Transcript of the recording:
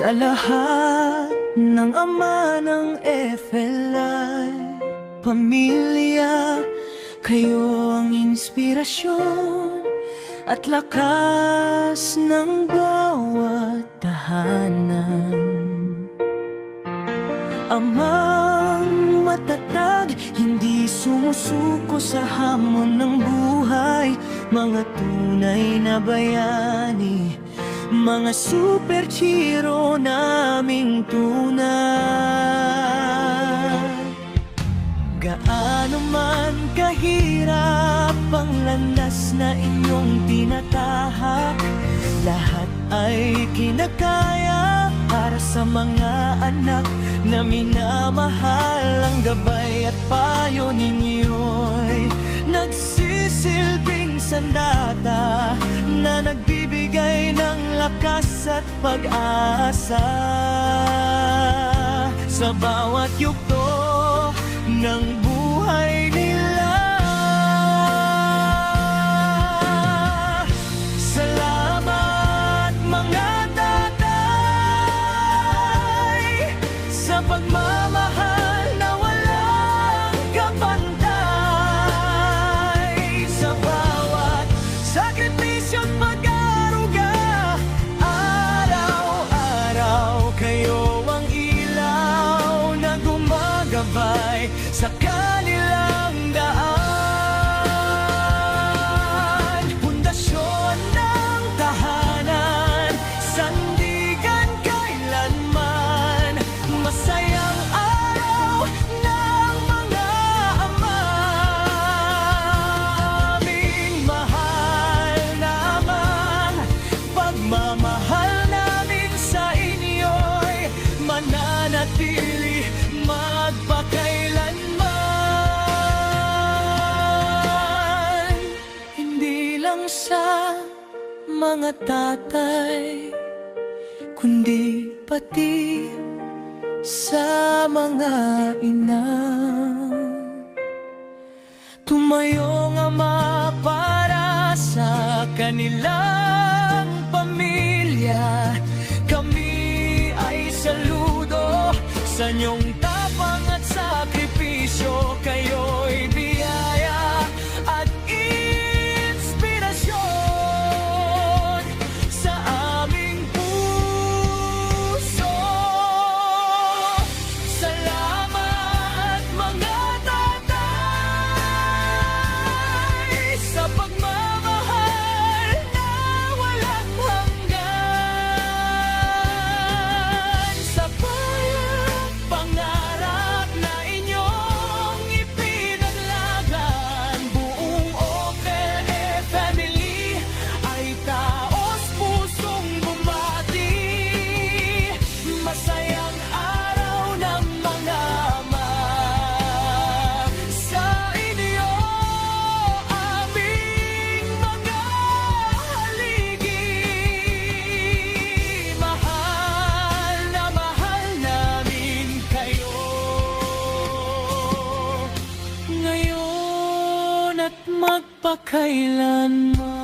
Sa lahat ng ama ng FLI pamilya, kayo ang inspirasyon at lakas ng bawat tahanan. Amang matatag, hindi sumusuko sa hamon ng buhay. Mga tunay na bayani, mga superhero naming tunay. Gaano man kahirap ang landas na inyong tinatahak, lahat ay kinakaya para sa mga anak na minamahal. Ang gabay at payo ninyo'y nagsisilbing sandata na nagbibigay ng lakas at pag-asa sa bawat yugto ng buhay nila. Salamat mga tatay sa pagmamahal na walang kapantay, sa bawat sakripisyo at pag-aruga. Araw-araw kayo ang ilaw na gumagabay sa kanilang daan. Pundasyon ng tahanan, sandigan kailanman. Masayang araw ng mga ama. Aming mahal naman, pagmamahal namin sa inyo'y mananatili magpakailanman. Hindi lang sa mga tatay, kundi pati sa mga ina. Tumayong ama para sa kanilang pamilya. Kami ay saludo sa inyong tapang at sakripisyo. Kayo'y biyaya at inspirasyon sa aming puso. Salamat mga tatay sa pagmamahal na walang hanggan, sa bayang pangarap na inyong ipinaglagan. Buong OPLE family ay taos pusong bumati. Masayang araw ng mga ama sa inyo, aming mga haligi. Mahal namin kayo ngayon at magpakailanman.